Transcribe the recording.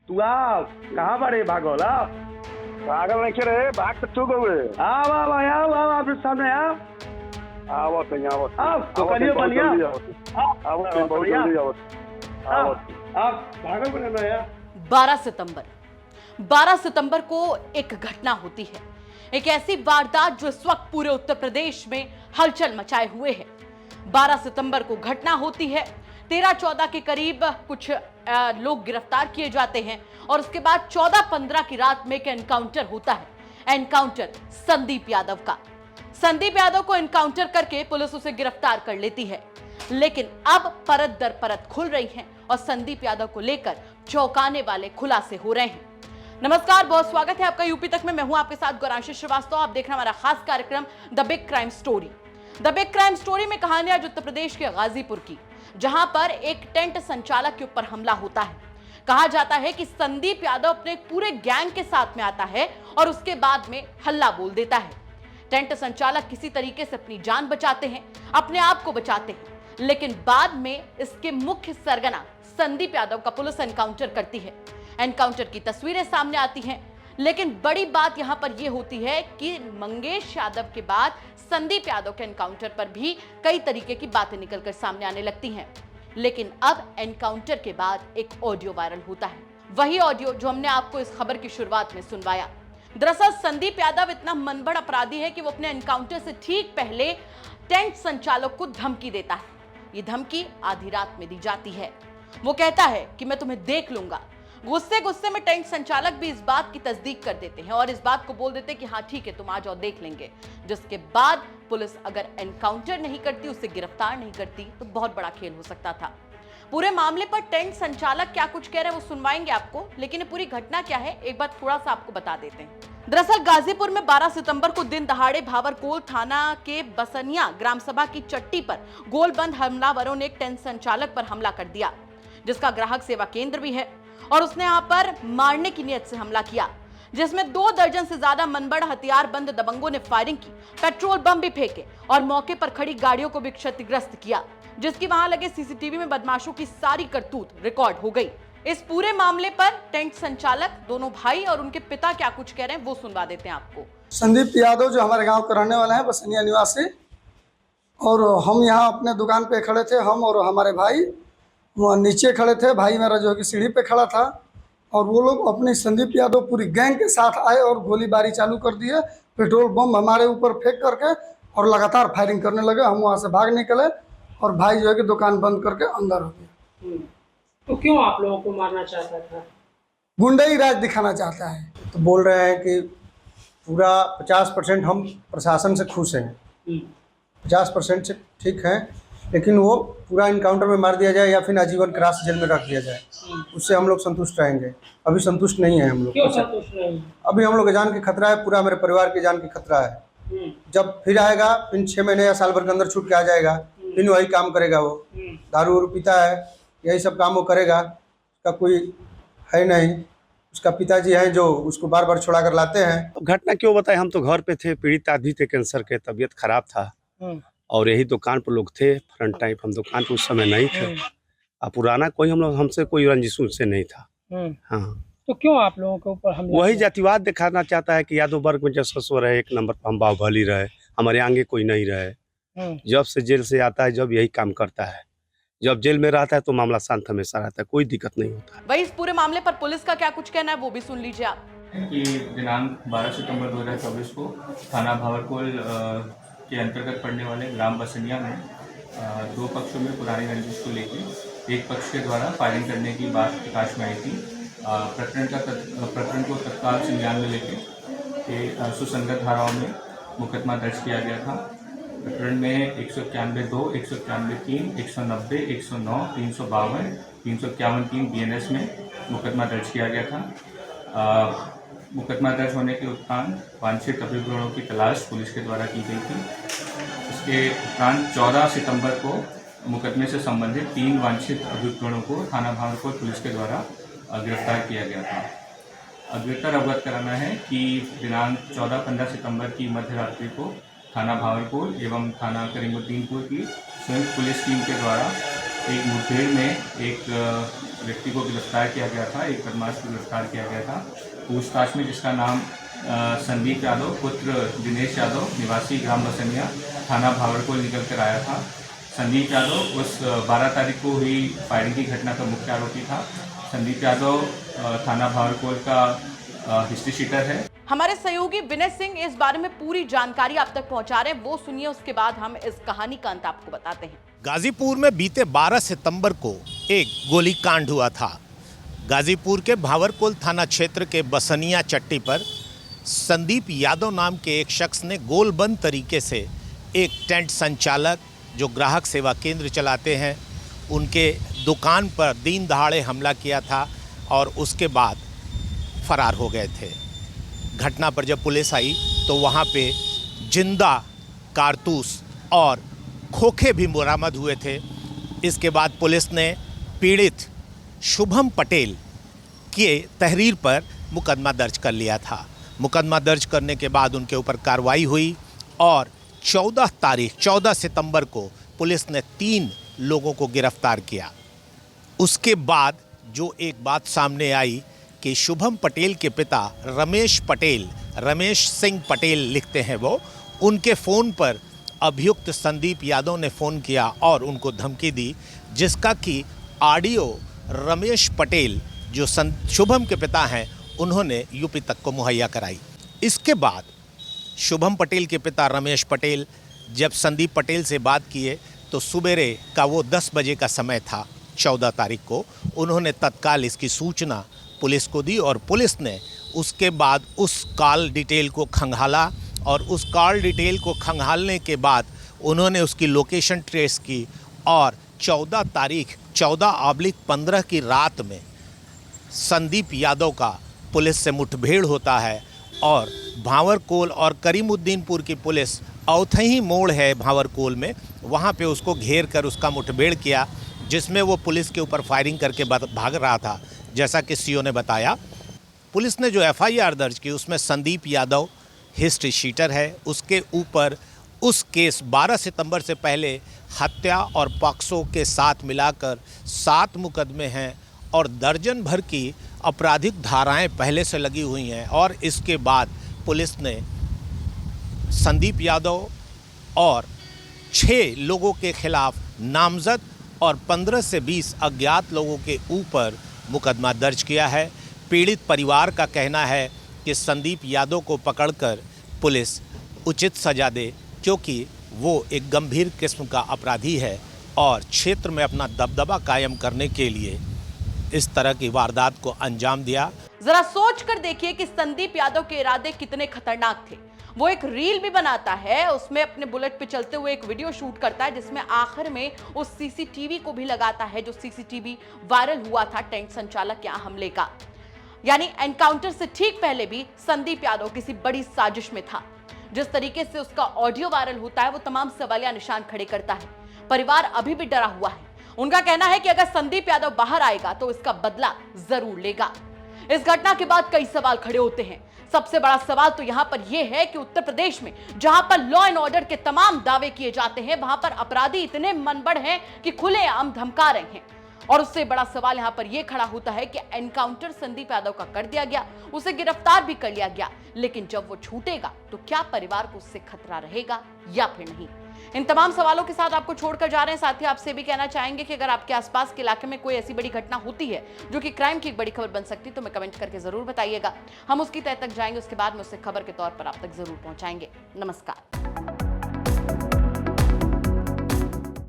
तू आ कहाँ बड़े भागोल आ पागल नहीं रे, भाग तो तू गए। आओ आओ आओ आओ आप सामने आओ आवत नहीं आवत। आओ तो करियो बनिया आवत बहुत जल्दी आवत। आओ आप भागो बने ना यार। 12 सितंबर को एक घटना होती है, एक ऐसी वारदात जो इस वक्त पूरे उत्तर प्रदेश में हलचल मचाए हुए है। 12 सितंबर को घटना होती है, 13-14 के करीब कुछ लोग गिरफ्तार किए जाते हैं और उसके बाद 14-15 की रात में एक एनकाउंटर होता है। एनकाउंटर संदीप यादव का। संदीप यादव को एनकाउंटर करके पुलिस उसे गिरफ्तार कर लेती है, लेकिन अब परत दर परत खुल रही है और संदीप यादव को लेकर चौंकाने वाले खुलासे हो रहे हैं। नमस्कार, बहुत स्वागत है आपका यूपी तक में। मैं हूं आपके साथ गौरांशी श्रीवास्तव। आप देख रहे हैं हमारा खास कार्यक्रम the big crime story. The big crime story में कहानियां उत्तर प्रदेश के गाजीपुर की, जहां पर एक टेंट संचालक के ऊपर हमला होता है। कहा जाता है कि संदीप यादव अपने पूरे गैंग के साथ में आता है और उसके बाद में हल्ला बोल देता है। टेंट संचालक किसी तरीके से अपनी जान बचाते हैं, अपने आप को बचाते हैं, लेकिन बाद में इसके मुख्य सरगना संदीप यादव का पुलिस एनकाउंटर करती है। एनकाउंटर की तस्वीरें सामने आती हैं, लेकिन बड़ी बात यहां पर यह होती है कि मंगेश यादव के बाद संदीप यादव के एनकाउंटर पर भी कई तरीके की बातें निकलकर सामने आने लगती हैं। लेकिन अब एनकाउंटर के बाद एक ऑडियो वायरल होता है, वही ऑडियो जो हमने आपको इस खबर की शुरुआत में सुनवाया। दरअसल संदीप यादव इतना मनबड़ अपराधी है कि वो अपने एनकाउंटर से ठीक पहले टेंट संचालक को धमकी देता है। ये धमकी आधी रात में दी जाती है। वो कहता है कि मैं तुम्हें देख लूंगा। गुस्से गुस्से में टेंट संचालक भी इस बात की तस्दीक कर देते हैं और इस बात को बोल देते हैं कि हाँ ठीक है, तुम आ जाओ, देख लेंगे। जिसके बाद पुलिस अगर एनकाउंटर नहीं करती, उसे गिरफ्तार नहीं करती, तो बहुत बड़ा खेल हो सकता था। पूरे मामले पर टेंट संचालक क्या कुछ कह रहे हैं वो सुनवाएंगे आपको, लेकिन ये पूरी घटना क्या है एक बार थोड़ा सा आपको बता देते हैं। दरअसल गाजीपुर में 12 सितंबर को दिन दहाड़े भावरकोल थाना के बसनिया ग्राम सभा की चट्टी पर गोलबंद हमलावरों ने एक टेंट संचालक पर हमला कर दिया, जिसका ग्राहक सेवा केंद्र भी है, और उसने यहां पर मारने की नीयत से हमला किया, जिसमें 2 दर्जन से ज्यादा मनबड़ हथियार बंद दबंगों ने फायरिंग की, पेट्रोल बम भी फेंके और मौके पर खड़ी गाड़ियों को भी क्षतिग्रस्त किया, जिसकी वहां लगे सीसीटीवी में बदमाशों की सारी करतूत रिकॉर्ड हो गई। इस पूरे मामले पर टेंट संचालक, दोनों भाई और उनके पिता क्या कुछ कह रहे हैं वो सुनवा देते हैं आपको। संदीप यादव जो हमारे गांव के रहने वाले हैं, बसनिया निवासी, और हम यहाँ अपने दुकान पे खड़े थे, हम और हमारे भाई वहाँ नीचे खड़े थे। भाई मेरा जो है कि सीढ़ी पे खड़ा था, और वो लोग अपनी संदीप यादव पूरी गैंग के साथ आए और गोलीबारी चालू कर दिए, पेट्रोल बम हमारे ऊपर फेंक करके, और लगातार फायरिंग करने लगे। हम वहाँ से भाग निकले और भाई जो है कि दुकान बंद करके अंदर हो गया। तो क्यों आप लोगों को मारना चाहता था? गुंडई राज दिखाना चाहता है। तो बोल रहे हैं कि पूरा 50% हम प्रशासन से खुश हैं, 50% से ठीक है, लेकिन वो पूरा इनकाउंटर में मार दिया जाए या फिर आजीवन कारावास जेल में रख दिया जाए, उससे हम लोग संतुष्ट रहेंगे। अभी संतुष्ट नहीं है हम लोग। क्यों संतुष्ट नहीं? अभी हम लोग की जान की खतरा है, पूरा मेरे परिवार की जान की खतरा है। जब फिर आएगा, फिर 6 महीने या साल भर के अंदर छूट के आ जाएगा, फिर वही काम करेगा। वो दारू वारू पीता है, यही सब काम वो करेगा। उसका कोई है नहीं, उसका पिताजी हैं जो उसको बार बार छुड़ा कर लाते हैं। घटना क्यों बताए, हम तो घर पे थे, पीड़ित आदमी थे, कैंसर के, तबीयत खराब था और यही दुकान पर लोग थे फ्रंट टाइप। हम दुकान पर उस समय नहीं थे। अब पुराना कोई हम लोग, हमसे कोई रंजिश उनसे नहीं था। हाँ, तो क्यों आप लोगों के ऊपर हमला? वही जातिवाद दिखाना चाहता है कि यादव वर्ग में जसस्व रहे, एक नंबर पर हम बाहुबली रहे, हमारे आगे कोई नहीं रहे। जब से जेल से आता है, जब यही काम करता है, जब जेल में रहता है तो मामला शांत हमेशा रहता है, कोई दिक्कत नहीं होता। वही इस पूरे मामले पर पुलिस का क्या कुछ कहना है वो भी सुन लीजिए आप। कि दिनांक 12 सितंबर 2024 को थाना भावरकोल के अंतर्गत पड़ने वाले ग्राम बसनिया में 2 पक्षों में पुरानी रंजिश को लेकर एक पक्ष के द्वारा फायरिंग करने की बात प्रकाश में आई थी। प्रकरण को तत्काल संज्ञान में लेकर सुसंगत धाराओं में मुकदमा दर्ज किया गया था। प्रकरण में 191(2), 191(3), 190, 109, 352, 351(3) BNS में मुकदमा दर्ज किया गया था। मुकदमा दर्ज होने के उपरांत वांछित अभियुक्तों की तलाश पुलिस के द्वारा की गई थी। इसके उपरांत 14 सितंबर को मुकदमे से संबंधित 3 वांछित अभियुक्तों को थाना भावरकोल पुलिस के द्वारा गिरफ्तार किया गया था। अग्रतर अवगत कराना है कि दिनांक 14-15 सितंबर की मध्य रात्रि को थाना भावरकोल एवं थाना करीमुद्दीनपुर की संयुक्त पुलिस टीम के द्वारा एक मुठभेड़ में एक व्यक्ति को गिरफ्तार किया गया था, एक बदमाश को गिरफ्तार किया गया था। पूछताछ में जिसका नाम संदीप यादव पुत्र दिनेश यादव निवासी ग्राम बसनिया थाना भावरकोल निकल कर आया था। संदीप यादव उस 12 तारीख को हुई फायरिंग की घटना का मुख्य आरोपी था। संदीप यादव थाना भावरकोल का हिस्ट्री शीटर है। हमारे सहयोगी विनय सिंह इस बारे में पूरी जानकारी आप तक पहुंचा रहे हैं, वो सुनिए, उसके बाद हम इस कहानी का अंत आपको बताते हैं। गाजीपुर में बीते 12 सितंबर को एक गोलीकांड हुआ था। गाजीपुर के भावरकोल थाना क्षेत्र के बसनिया चट्टी पर संदीप यादव नाम के एक शख्स ने गोलबंद तरीके से एक टेंट संचालक जो ग्राहक सेवा केंद्र चलाते हैं उनके दुकान पर दिन दहाड़े हमला किया था और उसके बाद फरार हो गए थे। घटना पर जब पुलिस आई तो वहाँ पे जिंदा कारतूस और खोखे भी बरामद हुए थे। इसके बाद पुलिस ने पीड़ित शुभम पटेल के तहरीर पर मुकदमा दर्ज कर लिया था। मुकदमा दर्ज करने के बाद उनके ऊपर कार्रवाई हुई और 14 सितंबर को पुलिस ने 3 लोगों को गिरफ्तार किया। उसके बाद जो एक बात सामने आई कि शुभम पटेल के पिता रमेश सिंह पटेल लिखते हैं वो, उनके फ़ोन पर अभियुक्त संदीप यादव ने फ़ोन किया और उनको धमकी दी, जिसका कि ऑडियो रमेश पटेल जो शुभम के पिता हैं उन्होंने यूपी तक को मुहैया कराई। इसके बाद शुभम पटेल के पिता रमेश पटेल जब संदीप पटेल से बात किए तो सुबेरे का वो 10 बजे का समय था 14 तारीख को। उन्होंने तत्काल इसकी सूचना पुलिस को दी और पुलिस ने उसके बाद उस कॉल डिटेल को खंगाला और उस कॉल डिटेल को खंगालने के बाद उन्होंने उसकी लोकेशन ट्रेस की और 14/15 की रात में संदीप यादव का पुलिस से मुठभेड़ होता है और भावरकोल और करीमुद्दीनपुर की पुलिस औथही मोड़ है भावरकोल में, वहाँ पे उसको घेर कर उसका मुठभेड़ किया, जिसमें वो पुलिस के ऊपर फायरिंग करके भाग रहा था। जैसा कि सीओ ने बताया, पुलिस ने जो FIR दर्ज की उसमें संदीप यादव हिस्ट्री शीटर है। उसके ऊपर उस केस 12 सितंबर से पहले हत्या और पॉक्सो के साथ मिलाकर 7 मुकदमे हैं और दर्जन भर की आपराधिक धाराएं पहले से लगी हुई हैं। और इसके बाद पुलिस ने संदीप यादव और 6 लोगों के खिलाफ नामजद और 15 से 20 अज्ञात लोगों के ऊपर मुकदमा दर्ज किया है। पीड़ित परिवार का कहना है कि संदीप यादव को पकड़कर पुलिस उचित सजा दे, क्योंकि वो एक गंभीर किस्म का अपराधी है और क्षेत्र में अपना दबदबा कायम करने के लिए इस तरह की वारदात को अंजाम दिया। जरा सोच कर देखिए कि संदीप यादव के इरादे कितने खतरनाक थे। वो एक रील भी बनाता है, उसमें अपने बुलेट पे चलते हुए एक वीडियो शूट करता है, जिसमें आखिर में उस CCTV को भी लगाता है जो CCTV वायरल हुआ था टेंट संचालक के हमले का। यानी एनकाउंटर से ठीक पहले भी संदीप यादव किसी बड़ी साजिश में था। जिस तरीके से उसका ऑडियो वायरल होता है वो तमाम सवालिया निशान खड़े करता है। परिवार अभी भी डरा हुआ है। उनका कहना है कि अगर संदीप यादव बाहर आएगा तो इसका बदला जरूर लेगा। इस घटना के बाद कई सवाल खड़े होते हैं। सबसे बड़ा सवाल तो यहां पर यह है कि उत्तर प्रदेश में जहां पर लॉ एंड ऑर्डर के तमाम दावे किए जाते हैं, वहां पर अपराधी इतने मनबड़ हैं कि खुलेआम धमका रहे हैं। और उससे बड़ा सवाल यहां पर यह खड़ा होता है कि एनकाउंटर संदीप यादव का कर दिया गया, उसे गिरफ्तार भी कर लिया गया, लेकिन जब वो छूटेगा तो क्या परिवार को उससे खतरा रहेगा या फिर नहीं? इन तमाम सवालों के साथ आपको छोड़कर जा रहे हैं। साथ ही आपसे भी कहना चाहेंगे कि अगर आपके आसपास के इलाके में कोई ऐसी बड़ी घटना होती है जो कि क्राइम की एक बड़ी खबर बन सकती है तो हमें कमेंट करके जरूर बताइएगा। हम उसकी तह तक जाएंगे, उसके बाद में उसे खबर के तौर पर आप तक जरूर पहुंचाएंगे। नमस्कार।